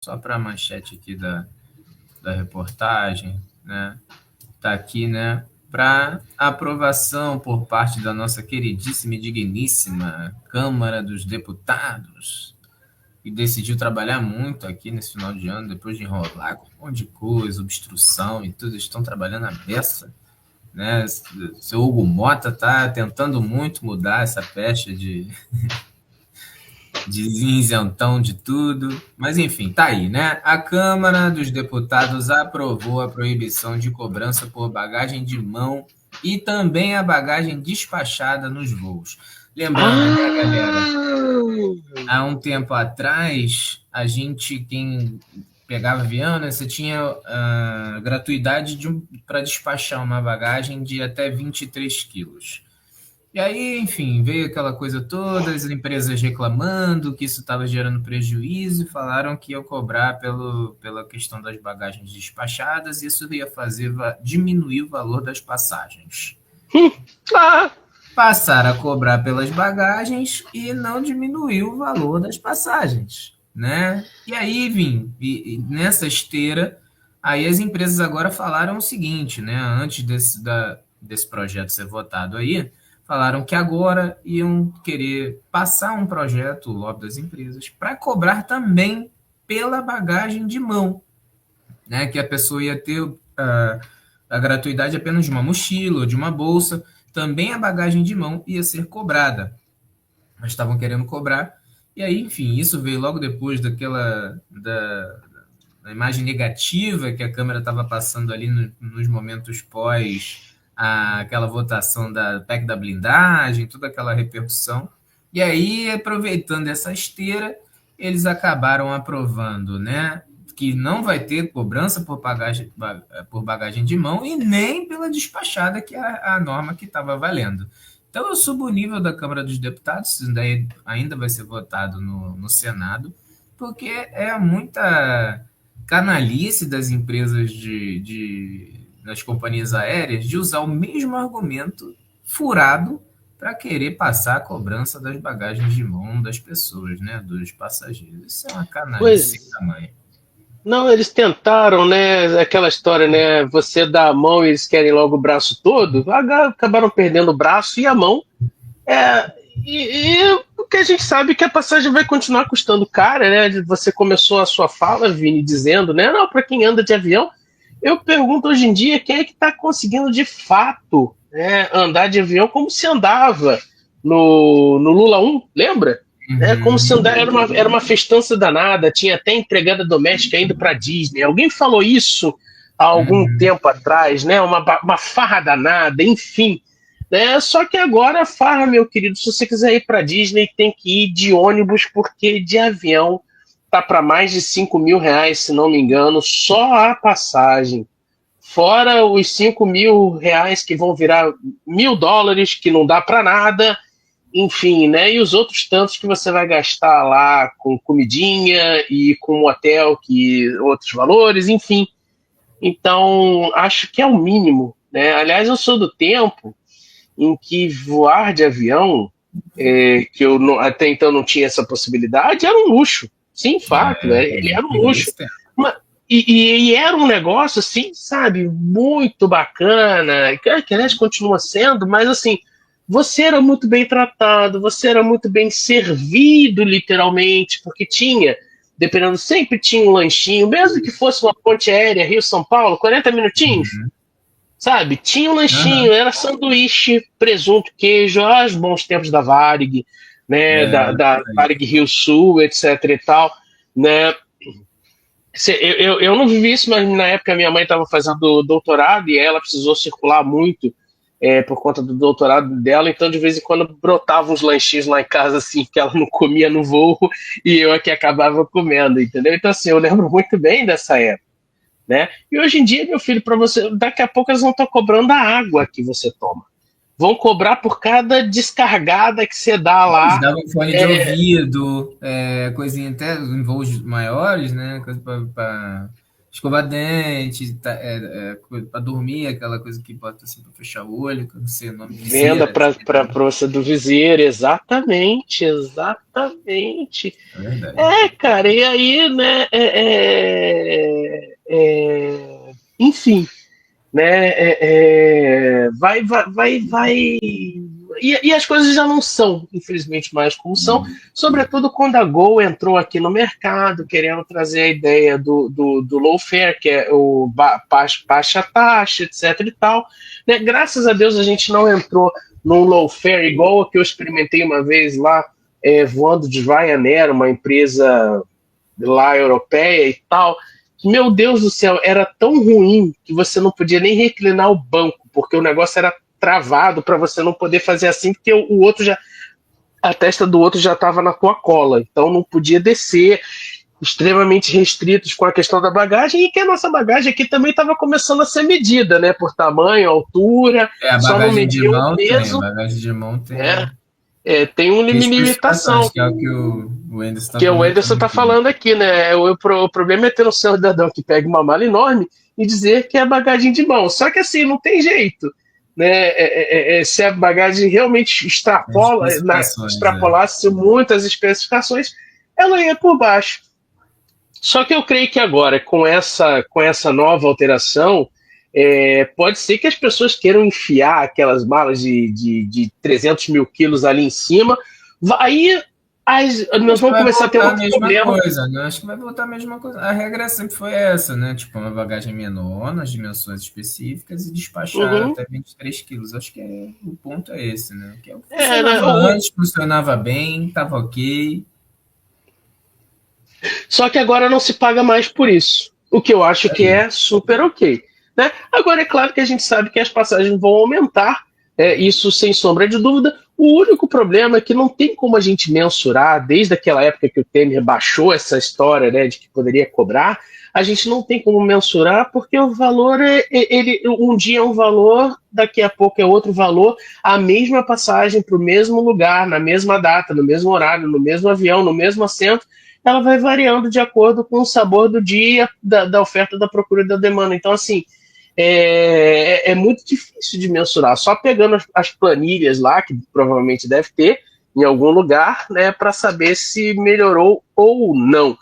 só para a manchete aqui da reportagem, né? Está aqui, né? Para aprovação por parte da nossa queridíssima e digníssima Câmara dos Deputados, e decidiu trabalhar muito aqui nesse final de ano, depois de enrolar com um monte de coisa, obstrução e tudo, estão trabalhando a beça, né? O seu Hugo Mota está tentando muito mudar essa pecha de isentão de tudo, mas enfim, tá aí, né? A Câmara dos Deputados aprovou a proibição de cobrança por bagagem de mão e também a bagagem despachada nos voos. Lembrando, né, galera, há um tempo atrás, quem pegava avião, né, você tinha gratuidade para despachar uma bagagem de até 23 quilos. E aí, enfim, veio aquela coisa toda, as empresas reclamando que isso estava gerando prejuízo, e falaram que ia cobrar pela questão das bagagens despachadas, e isso ia diminuir o valor das passagens. Ah, Passaram a cobrar pelas bagagens e não diminuiu o valor das passagens, né? E aí, nessa esteira, aí as empresas agora falaram o seguinte, né? Antes desse projeto ser votado aí, falaram que agora iam querer passar um projeto, o lobby das empresas, para cobrar também pela bagagem de mão, né? Que a pessoa ia ter a gratuidade apenas de uma mochila ou de uma bolsa, também a bagagem de mão ia ser cobrada. Mas estavam querendo cobrar. E aí, enfim, isso veio logo depois da imagem negativa que a Câmara estava passando ali nos momentos pós aquela votação da PEC da blindagem, toda aquela repercussão. E aí, aproveitando essa esteira, eles acabaram aprovando, né, que não vai ter cobrança por bagagem de mão e nem pela despachada, que é a norma que estava valendo. Então, eu subo o nível da Câmara dos Deputados, isso daí ainda vai ser votado no Senado, porque é muita canalice das empresas das companhias aéreas de usar o mesmo argumento furado para querer passar a cobrança das bagagens de mão das pessoas, né, dos passageiros. Isso é uma canalice sem pois. tamanho. Não, eles tentaram, né? Aquela história, né? Você dá a mão e eles querem logo o braço todo. Acabaram perdendo o braço e a mão. É, e o que a gente sabe é que a passagem vai continuar custando cara, né? Você começou a sua fala, Vini, dizendo, né? Não, para quem anda de avião, eu pergunto hoje em dia quem é que está conseguindo de fato, né, andar de avião como se andava no Lula 1, lembra? É como se andar, era uma festança danada, tinha até empregada doméstica indo para Disney. Alguém falou isso há algum tempo atrás, né? Uma farra danada, enfim. Né? Só que agora a farra, meu querido, se você quiser ir para Disney, tem que ir de ônibus, porque de avião tá para mais de R$ 5.000, se não me engano, só a passagem. Fora os R$ 5.000 que vão virar US$ 1.000, que não dá para nada, enfim, né? E os outros tantos que você vai gastar lá com comidinha e com hotel, que outros valores, enfim. Então, acho que é o mínimo, né? Aliás, eu sou do tempo em que voar de avião, que eu não, até então não tinha essa possibilidade, era um luxo. Sim, fato, né? Ele era um luxo. E era um negócio, assim, sabe, muito bacana, que aliás continua sendo, mas assim, você era muito bem tratado, você era muito bem servido, literalmente, porque tinha, dependendo, sempre tinha um lanchinho, mesmo que fosse uma ponte aérea Rio-São Paulo, 40 minutinhos, sabe? Tinha um lanchinho, era sanduíche, presunto, queijo, os bons tempos da Varig, né? Da Varig Rio Sul, etc e tal, né? Eu não vivi isso, mas na época minha mãe estava fazendo doutorado e ela precisou circular muito por conta do doutorado dela, então de vez em quando brotavam uns lanchinhos lá em casa, assim, que ela não comia no voo e eu aqui acabava comendo, entendeu? Então, assim, eu lembro muito bem dessa época, né? E hoje em dia, meu filho, para você, daqui a pouco eles vão estar cobrando a água que você toma. Vão cobrar por cada descargada que você dá lá. Eles davam fone de ouvido, coisinha até em voos maiores, né? Coisa escova-dente, para dormir, aquela coisa que bota assim para fechar o olho, que eu não sei o nome, Venda viseira, para você do viseiro, exatamente, exatamente. é verdade. Cara, e aí, né? Enfim, né? Vai. E as coisas já não são, infelizmente, mais como são, sobretudo quando a Gol entrou aqui no mercado, querendo trazer a ideia do low fare, que é o baixa taxa, etc. e tal. Né? Graças a Deus a gente não entrou num low fare igual a que eu experimentei uma vez lá, voando de Ryanair, uma empresa lá europeia e tal. Meu Deus do céu, era tão ruim que você não podia nem reclinar o banco, porque o negócio era travado para você não poder fazer assim, porque o outro já, a testa do outro já estava na tua cola, então não podia descer, extremamente restritos com a questão da bagagem, e que a nossa bagagem aqui também estava começando a ser medida, né, por tamanho, altura, A só não bagagem de media o mão tem, a peso, bagagem de mão né, tem tem uma limitação, especificações, que é o que o Anderson está que o Anderson comentando está aqui. falando aqui, né, o problema é ter um cidadão que pega uma mala enorme e dizer que é bagagem de mão, só que assim, não tem jeito, né, se a bagagem realmente Tem especificações, extrapolasse muitas especificações, ela ia por baixo. Só que eu creio que agora, com essa nova alteração, pode ser que as pessoas queiram enfiar aquelas malas de 300 mil quilos ali em cima. Aí nós Acho que vamos vai começar a ter voltar a outro mesma problema. coisa, né? Acho que vai voltar a mesma coisa. A regra sempre foi essa, né? Tipo, uma bagagem menor, nas dimensões específicas e despachar Uhum. até 23 quilos. Acho que o ponto é esse, né? Que é o que funcionava Né? antes, funcionava bem, estava ok. Só que agora não se paga mais por isso, o que eu acho que é super ok. Né? Agora, é claro que a gente sabe que as passagens vão aumentar, isso sem sombra de dúvida. O único problema é que não tem como a gente mensurar, desde aquela época que o Temer baixou essa história, né, de que poderia cobrar, a gente não tem como mensurar, porque o valor um dia é um valor, daqui a pouco é outro valor, a mesma passagem para o mesmo lugar, na mesma data, no mesmo horário, no mesmo avião, no mesmo assento, ela vai variando de acordo com o sabor do dia, da oferta, da procura e da demanda. Então, assim, é muito difícil de mensurar. Só pegando as planilhas lá, que provavelmente deve ter em algum lugar, né, para saber se melhorou ou não.